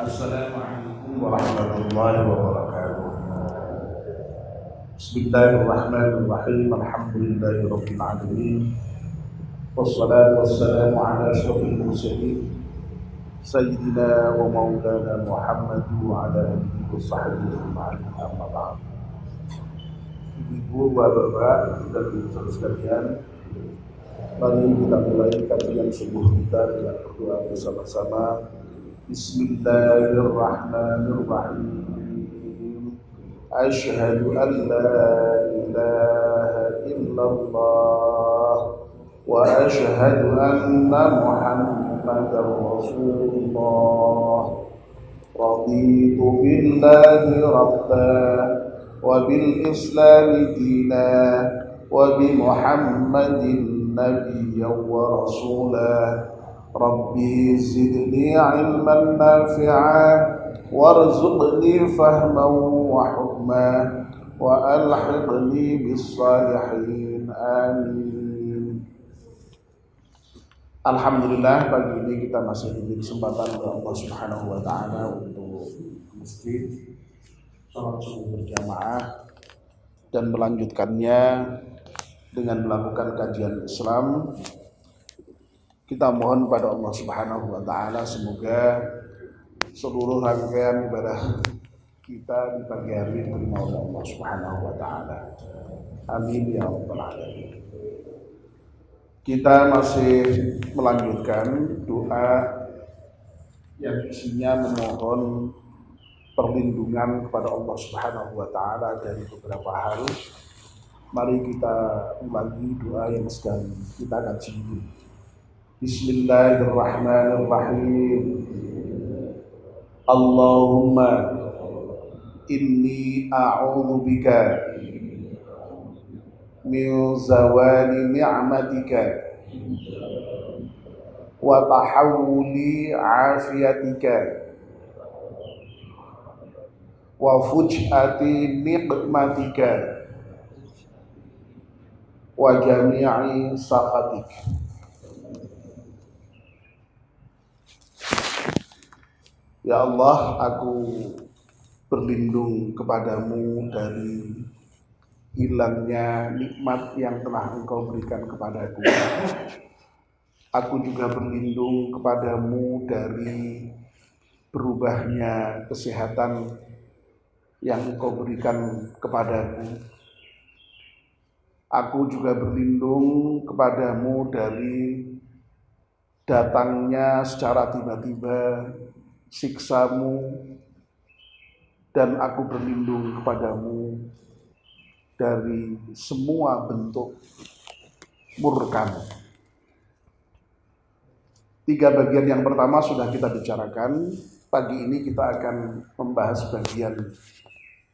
Assalamualaikum warahmatullahi wabarakatuh. Bismillahirrahmanirrahim. Alhamdulillahirabbil alamin. Wassalatu wassalamu ala asyrofil mursalin sayyidina wa maulana Muhammad wa ala alihi wa sahbihi ajma'in. Amma ba'd. Ibu, bapak, dan saudara sekalian, mari kita mulai kajian subuh kita dengan berdoa bersama-sama. Bismillahirrahmanirrahim. Asyhadu an la ilaha illallah wa asyhadu anna Muhammadar Rasulullah. Raditu billahi rabban wa bil islami dinan wa bi Muhammadin nabiyyan wa rasulah. Rabbi zidni ilman nafi'an warzuqni fahman wa hukman wa alhiqni bis salihin. Amin. Alhamdulillah, pagi ini kita masih diberi kesempatan oleh Allah Subhanahu wa taala untuk masjid salat subuh berjamaah dan melanjutkannya dengan melakukan kajian Islam. Kita mohon pada Allah Subhanahu wa taala semoga seluruh rangkaian ibadah kita di pagi hari diterima oleh Allah Subhanahu wa taala. Amin ya rabbal alamin. Kita masih melanjutkan doa yang isinya memohon perlindungan kepada Allah Subhanahu wa taala dari beberapa hal. Mari kita ulangi doa yang sedang kita kaji ini. Bismillahirrahmanirrahim. Allahumma inni a'udzubika min zawali ni'matika wa tahawuli afiyatika wa fuj'ati niqmatika wa jami'i sakhatika. Ya Allah, aku berlindung kepadamu dari hilangnya nikmat yang telah Engkau berikan kepadaku. Aku juga berlindung kepadamu dari berubahnya kesehatan yang Engkau berikan kepadaku. Aku juga berlindung kepadamu dari datangnya secara tiba-tiba siksamu, dan aku berlindung kepadamu dari semua bentuk murkamu. 3 bagian yang pertama sudah kita bicarakan. Pagi ini kita akan membahas bagian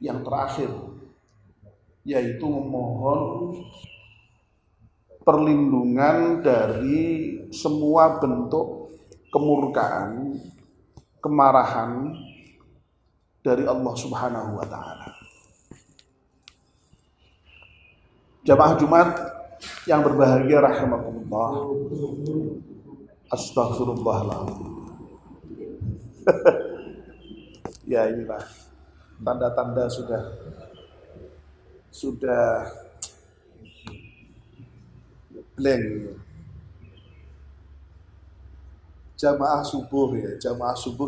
yang terakhir, yaitu memohon perlindungan dari semua bentuk kemurkaan, kemarahan dari Allah Subhanahu wa taala. Jamaah Jumat yang berbahagia rahimakumullah. Astaghfirullahaladzim. Ya, inilah tanda-tanda sudah blank. Jamaah subuh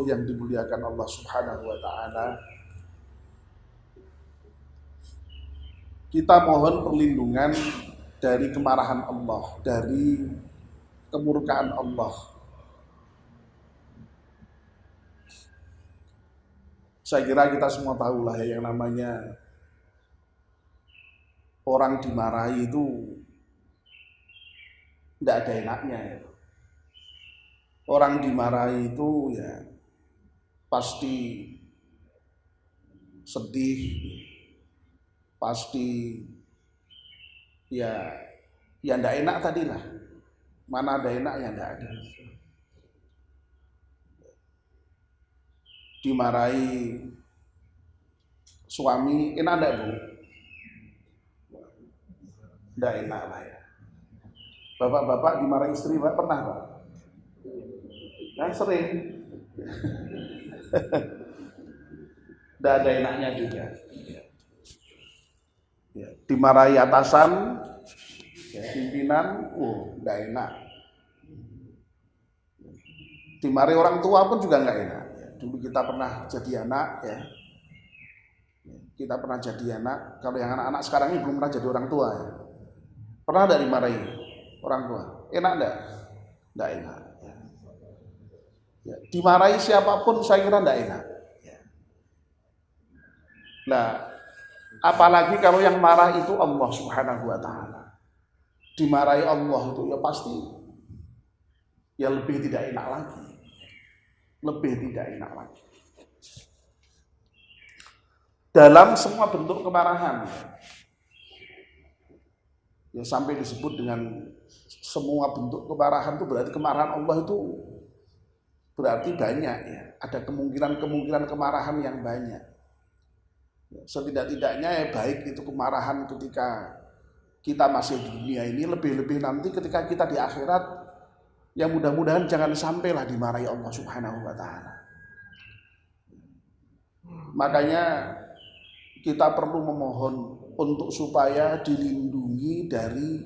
yang dimuliakan Allah Subhanahu wa taala. Kita mohon perlindungan dari kemarahan Allah, dari kemurkaan Allah. Saya kira kita semua tahulah yang namanya orang dimarahi itu tidak ada enaknya. Orang dimarahi itu ya pasti sedih, pasti ya tidak enak tadilah. Mana ada enaknya, tidak ada. Dimarahi suami enak enggak, Bu? Tidak enak lah ya. Bapak-bapak dimarahi istri, Pak, pernah, Pak? Nah, sering. Tidak ada enaknya juga. Ya, dimarahi atasan, ya, pimpinan, tidak enak. Dimarahi orang tua pun juga nggak enak. Ya, dulu kita pernah jadi anak, ya. Kita pernah jadi anak. Kalau yang anak-anak sekarang ini belum pernah jadi orang tua, ya. Pernah nggak dimarahi orang tua? Enak nggak? Nggak enak. Ya. Ya, dimarahi siapapun saya kira nggak enak. Ya. Nah, apalagi kalau yang marah itu Allah Subhanahu wa Ta'ala. Dimarahi Allah itu ya pasti ya lebih tidak enak lagi. Lebih tidak enak lagi. Dalam semua bentuk kemarahan. Ya sampai disebut dengan semua bentuk kemarahan itu berarti kemarahan Allah itu berarti banyak ya. Ada kemungkinan kemarahan yang banyak. Setidak-tidaknya ya baik itu kemarahan ketika kita masih di dunia ini, lebih-lebih nanti ketika kita di akhirat, yang mudah-mudahan jangan sampailah dimarahi Allah Subhanahu wa Ta'ala. Makanya kita perlu memohon untuk supaya dilindungi dari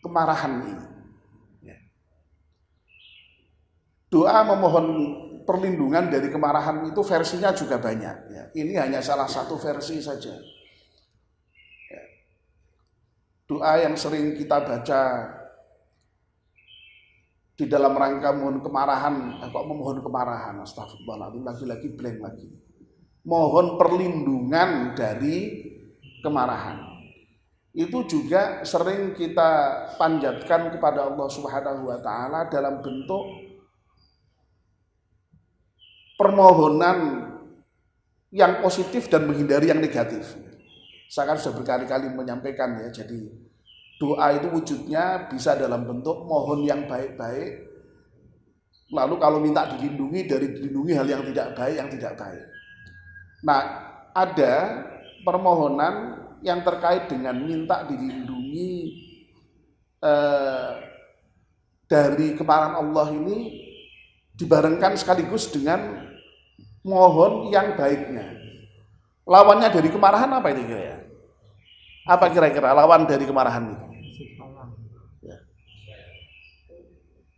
kemarahan ini. Doa memohon perlindungan dari kemarahan itu versinya juga banyak. Ya, ini hanya salah satu versi saja. Ya. Doa yang sering kita baca di dalam rangka mohon kemarahan, kok memohon kemarahan, astagfirullahaladzim, lagi-lagi blank lagi. Mohon perlindungan dari kemarahan. Itu juga sering kita panjatkan kepada Allah Subhanahu wa Ta'ala dalam bentuk permohonan yang positif dan menghindari yang negatif. Saya kan sudah berkali-kali menyampaikan ya, jadi doa itu wujudnya bisa dalam bentuk mohon yang baik-baik, lalu kalau minta dilindungi dari dilindungi hal yang tidak baik. Nah, ada permohonan yang terkait dengan minta dilindungi dari kemarahan Allah ini dibarengkan sekaligus dengan mohon yang baiknya. Lawannya dari kemarahan apa itu kira-kira? Apa kira-kira lawan dari kemarahan itu? Ya.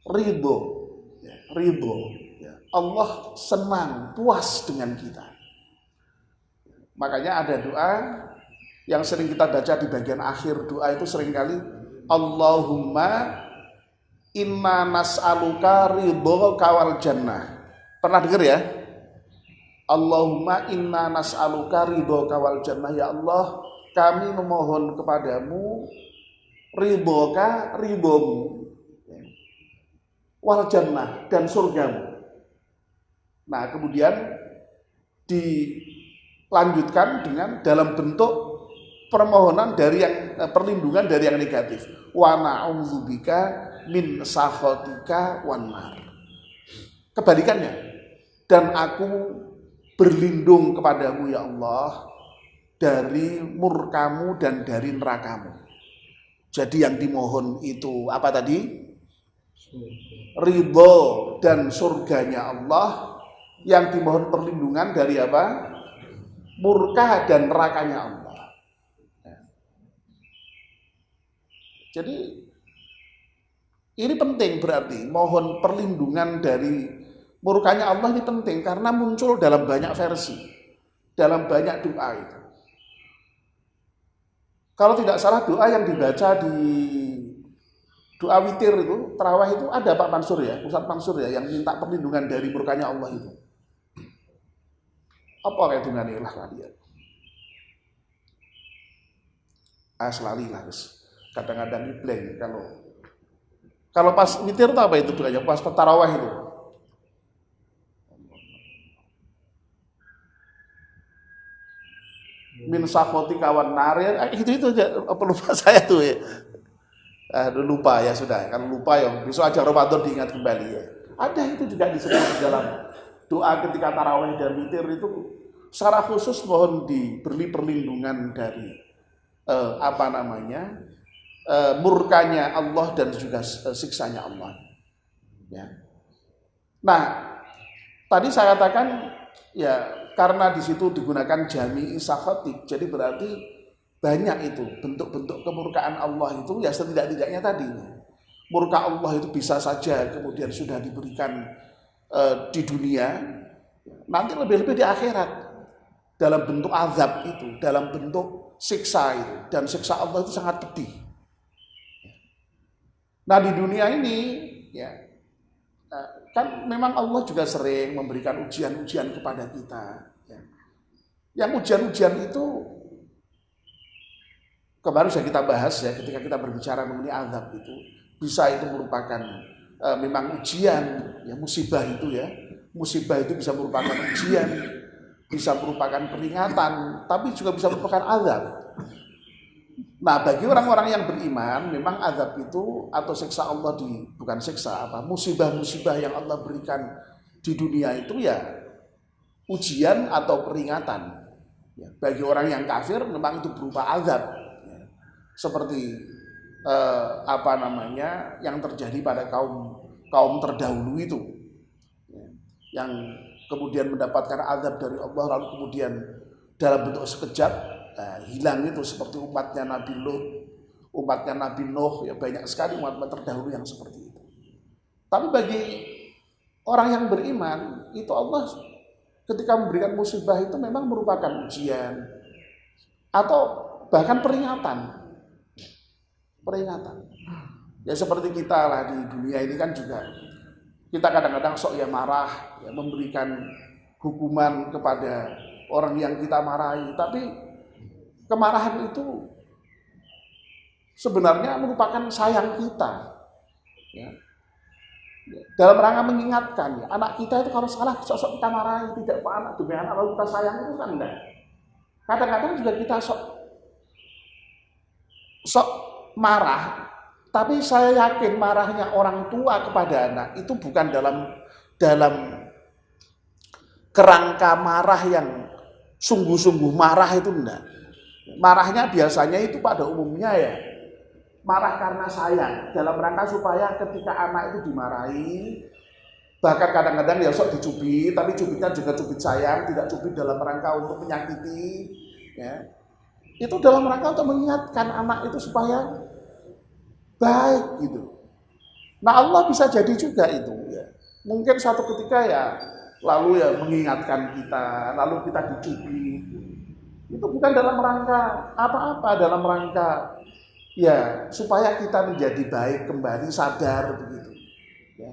Ridho. Ya. Ridho. Ya. Allah senang, puas dengan kita. Makanya ada doa yang sering kita baca di bagian akhir doa itu seringkali Allahumma inna nas'aluka ridhoka wal jannah. Pernah dengar ya? Allahumma inna nas'aluka ridhoka wal jannah. Ya Allah, kami memohon kepadamu ridhomu wal jannah dan surgamu. Nah, kemudian dilanjutkan dengan dalam bentuk permohonan dari yang perlindungan dari yang negatif. Wa na'udzubika min sakhatika wan nar. Kebalikannya. Dan aku berlindung kepadamu ya Allah dari murkamu dan dari nerakamu. Jadi yang dimohon itu apa tadi? Ridho dan surganya Allah. Yang dimohon perlindungan dari apa? Murka dan nerakanya Allah. Jadi ini penting berarti mohon perlindungan dari murkanya Allah ini penting karena muncul dalam banyak versi, dalam banyak doa itu. Kalau tidak salah doa yang dibaca di doa witir itu, tarawih itu ada Pak Mansur ya, Ustaz Mansur ya yang minta perlindungan dari murkanya Allah itu. Apa kayak dengan ilah kalian? Aslali lah, kadang-kadang blank kalau pas witir itu apa itu doanya? Pas tarawih itu. Min sakhoti kawan narir, itu aja apa lupa saya tuh ya. Lupa ya sudah, kan lupa ya. Besok aja Ramadan diingat kembali ya. Ada itu juga disebut dalam doa ketika tarawih dan witir itu secara khusus mohon diberi perlindungan dari murkanya Allah dan juga siksanya Allah. Ya. Nah, tadi saya katakan ya karena di situ digunakan jami sakhatik, jadi berarti banyak itu bentuk-bentuk kemurkaan Allah itu ya setidak-tidaknya tadi. Murka Allah itu bisa saja kemudian sudah diberikan di dunia, nanti lebih-lebih di akhirat dalam bentuk azab itu, dalam bentuk siksa itu, dan siksa Allah itu sangat pedih. Nah di dunia ini ya kan memang Allah juga sering memberikan ujian-ujian kepada kita. Ya. Yang ujian-ujian itu kemarin sudah kita bahas ya ketika kita berbicara mengenai azab itu, bisa itu merupakan memang ujian, ya musibah itu ya. Musibah itu bisa merupakan ujian, bisa merupakan peringatan, tapi juga bisa merupakan azab. Nah, bagi orang-orang yang beriman, memang azab itu atau siksa Allah bukan siksa musibah-musibah yang Allah berikan di dunia itu ya ujian atau peringatan. Ya, bagi orang yang kafir memang itu berupa azab. Ya, seperti yang terjadi pada kaum terdahulu itu. Ya, yang kemudian mendapatkan azab dari Allah lalu kemudian dalam bentuk sekejap hilang itu, seperti umatnya Nabi Lut, umatnya Nabi Nuh, ya banyak sekali umat-umat terdahulu yang seperti itu. Tapi bagi orang yang beriman, itu Allah ketika memberikan musibah itu memang merupakan ujian atau bahkan peringatan. Ya seperti kita lah di dunia ini kan juga kita kadang-kadang sok ya marah, ya memberikan hukuman kepada orang yang kita marahi, tapi kemarahan itu sebenarnya merupakan sayang kita. Ya. Dalam rangka mengingatkan, ya, anak kita itu kalau salah sok-sok kita marahi, tidak apa anak demi anak lalu kita sayang itu kan enggak. Kadang-kadang juga kita sok marah, tapi saya yakin marahnya orang tua kepada anak itu bukan dalam kerangka marah yang sungguh-sungguh marah itu enggak. Marahnya biasanya itu pada umumnya ya marah karena sayang, dalam rangka supaya ketika anak itu dimarahi, bahkan kadang-kadang ya sok dicubit, tapi cubitnya juga cubit sayang, tidak cubit dalam rangka untuk menyakiti, ya. Itu dalam rangka untuk mengingatkan anak itu supaya baik gitu. Nah Allah bisa jadi juga itu ya. Mungkin suatu ketika ya lalu ya mengingatkan kita, lalu kita dicubit. Itu bukan dalam rangka apa-apa, dalam rangka ya supaya kita menjadi baik kembali, sadar begitu. Ya.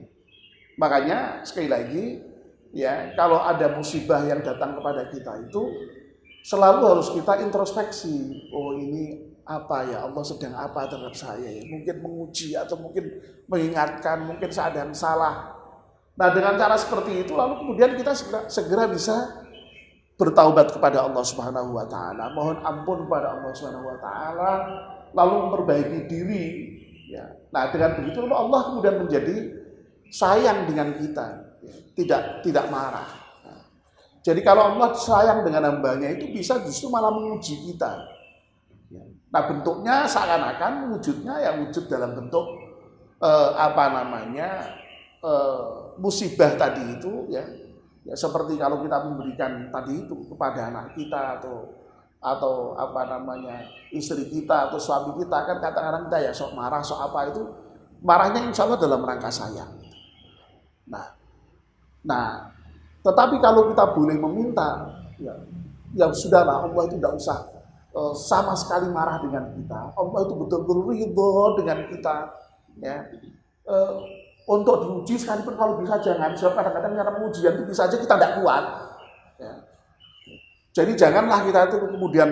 Makanya sekali lagi ya kalau ada musibah yang datang kepada kita itu selalu harus kita introspeksi. Oh ini apa ya, Allah sedang apa terhadap saya ya? Mungkin menguji atau mungkin mengingatkan, mungkin saya ada yang salah. Nah dengan cara seperti itu lalu kemudian kita segera bisa bertaubat kepada Allah Subhanahu wa taala, mohon ampun kepada Allah Subhanahu wa taala, lalu memperbaiki diri ya. Nah, dengan begitu Allah kemudian menjadi sayang dengan kita, ya. Tidak marah. Nah, jadi kalau Allah sayang dengan hambanya itu bisa justru malah menguji kita. Ya. Nah, bentuknya seakan-akan wujudnya ya wujud dalam bentuk musibah tadi itu ya. Ya seperti kalau kita memberikan tadi itu kepada anak kita atau istri kita atau suami kita kan kadang-kadang kita ya sok marah sok apa itu marahnya insya Allah dalam rangka sayang. Nah tetapi kalau kita boleh meminta ya sudahlah, Allah itu tidak usah sama sekali marah dengan kita. Allah itu betul-betul ridho dengan kita ya. Untuk diuji sekalipun kalau bisa jangan, sebab kadang-kadang cara ujian itu bisa aja kita tidak kuat. Ya. Jadi janganlah kita itu kemudian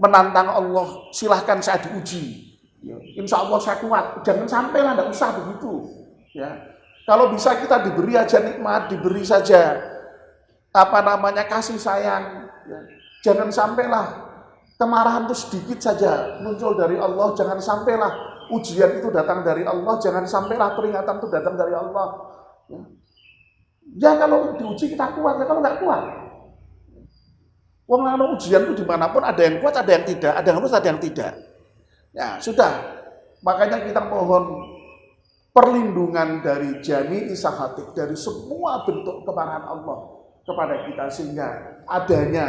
menantang Allah, silahkan saya diuji. Ya. Insya Allah saya kuat, jangan sampailah, tidak usah begitu. Ya. Kalau bisa kita diberi aja nikmat, diberi saja kasih sayang. Ya. Jangan sampailah kemarahan itu sedikit saja muncul dari Allah, jangan sampailah ujian itu datang dari Allah, jangan sampailah peringatan itu datang dari Allah. Ya kalau diuji kita kuat, ya kalau nggak kuat. Wong ujian itu dimanapun ada yang kuat, ada yang tidak, ada yang lurus, ada yang tidak. Ya sudah, makanya kita mohon perlindungan dari jami isahatik, dari semua bentuk kemarahan Allah. kepada kita sehingga adanya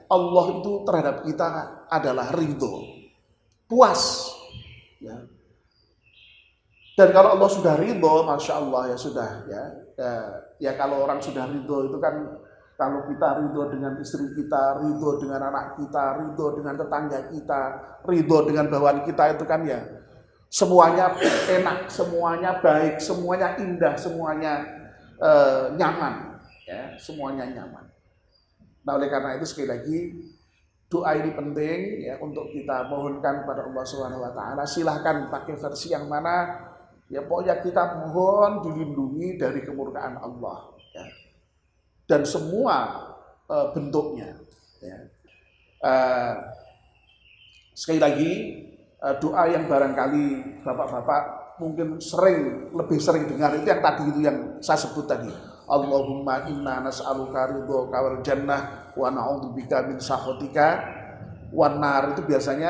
Allah itu terhadap kita adalah ridho, puas. Ya. Dan kalau Allah sudah ridho, masya Allah ya sudah ya. Ya kalau orang sudah ridho itu kan, kalau kita ridho dengan istri kita, ridho dengan anak kita, ridho dengan tetangga kita, ridho dengan bawahan kita, itu kan ya semuanya enak, semuanya baik, semuanya indah, semuanya nyaman, ya semuanya nyaman. Nah oleh karena itu sekali lagi doa ini penting ya untuk kita mohonkan kepada Allah Subhanahu Wa Taala. Silahkan pakai versi yang mana, ya pokoknya kita mohon dilindungi dari kemurkaan Allah. Ya. Dan semua bentuknya. Ya. Sekali lagi doa yang barangkali bapak-bapak mungkin lebih sering dengar itu yang tadi itu yang saya sebut tadi. Allahumma inna nas'aluka ridhoka wal jannah wa na'udzubika min sakhatika wan nar. Itu biasanya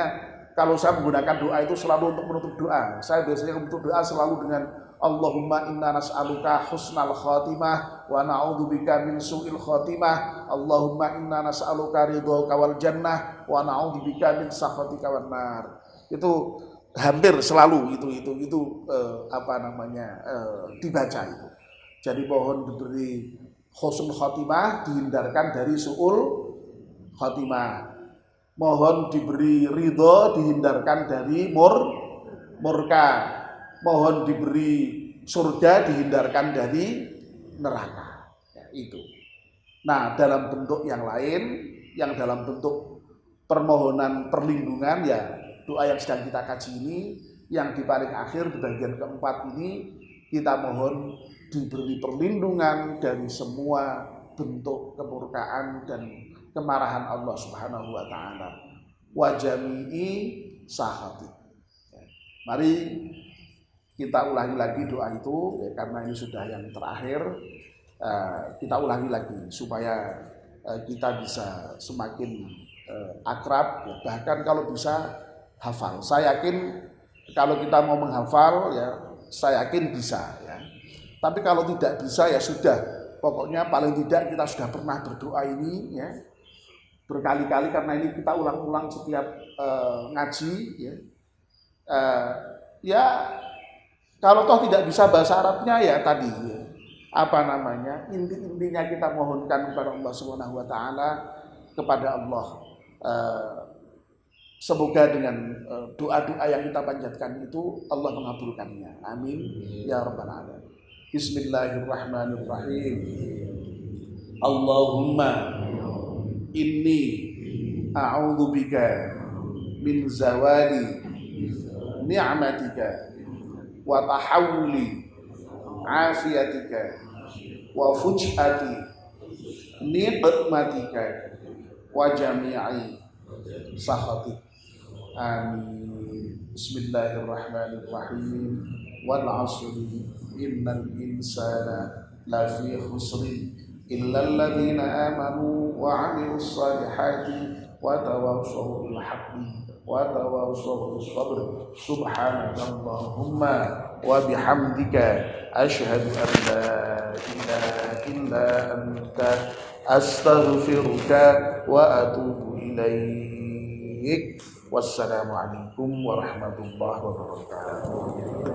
kalau saya menggunakan doa itu selalu untuk menutup doa. Saya biasanya menutup doa selalu dengan Allahumma inna nas'aluka husnal khatimah wa na'udzubika min su'il khatimah. Allahumma inna nas'aluka ridhoka wal jannah wa na'udzubika min sakhatika wan nar. Itu hampir selalu itu dibaca itu. Jadi mohon diberi husnul khatimah, dihindarkan dari su'ul khatimah. Mohon diberi ridho, dihindarkan dari murka. Mohon diberi surga, dihindarkan dari neraka. Ya, itu. Nah, dalam bentuk yang lain, yang dalam bentuk permohonan perlindungan, ya doa yang sedang kita kaji ini, yang di paling akhir di bagian keempat ini, kita mohon diberi perlindungan dari semua bentuk kemurkaan dan kemarahan Allah Subhanahu Wa Taala. Wa jami'i sakhati. Mari kita ulangi lagi doa itu, ya, karena ini sudah yang terakhir. Kita ulangi lagi supaya kita bisa semakin akrab, ya. Bahkan kalau bisa hafal. Saya yakin kalau kita mau menghafal, ya saya yakin bisa, ya. Tapi kalau tidak bisa ya sudah, pokoknya paling tidak kita sudah pernah berdoa ini, ya, berkali-kali, karena ini kita ulang-ulang setiap ngaji, ya. Ya kalau toh tidak bisa bahasa Arabnya, ya tadi, ya, intinya kita mohonkan kepada Allah Subhanahu Wa Taala, kepada Allah. Semoga dengan doa-doa yang kita panjatkan itu Allah mengabulkannya. Amin ya rabbal alamin. Bismillahirrahmanirrahim. Allahumma inni a'udzubika min zawali ni'matika wa tahawuli afiyatika wa fuj'ati ni'matika wa jami'i sakhatik. Amin. Bismillahirrahmanirrahim. Wal 'asri innal insana lafi khusrin illa alladhina amanu wa 'amilus salihati wa tawassaw bil haqqi wa tawassaw bis sabr. Subhanakallahumma wa bihamdika asyhadu an la ilaha illa anta astaghfiruka wa atubu ilaik. Wassalamualaikum warahmatullahi wabarakatuh.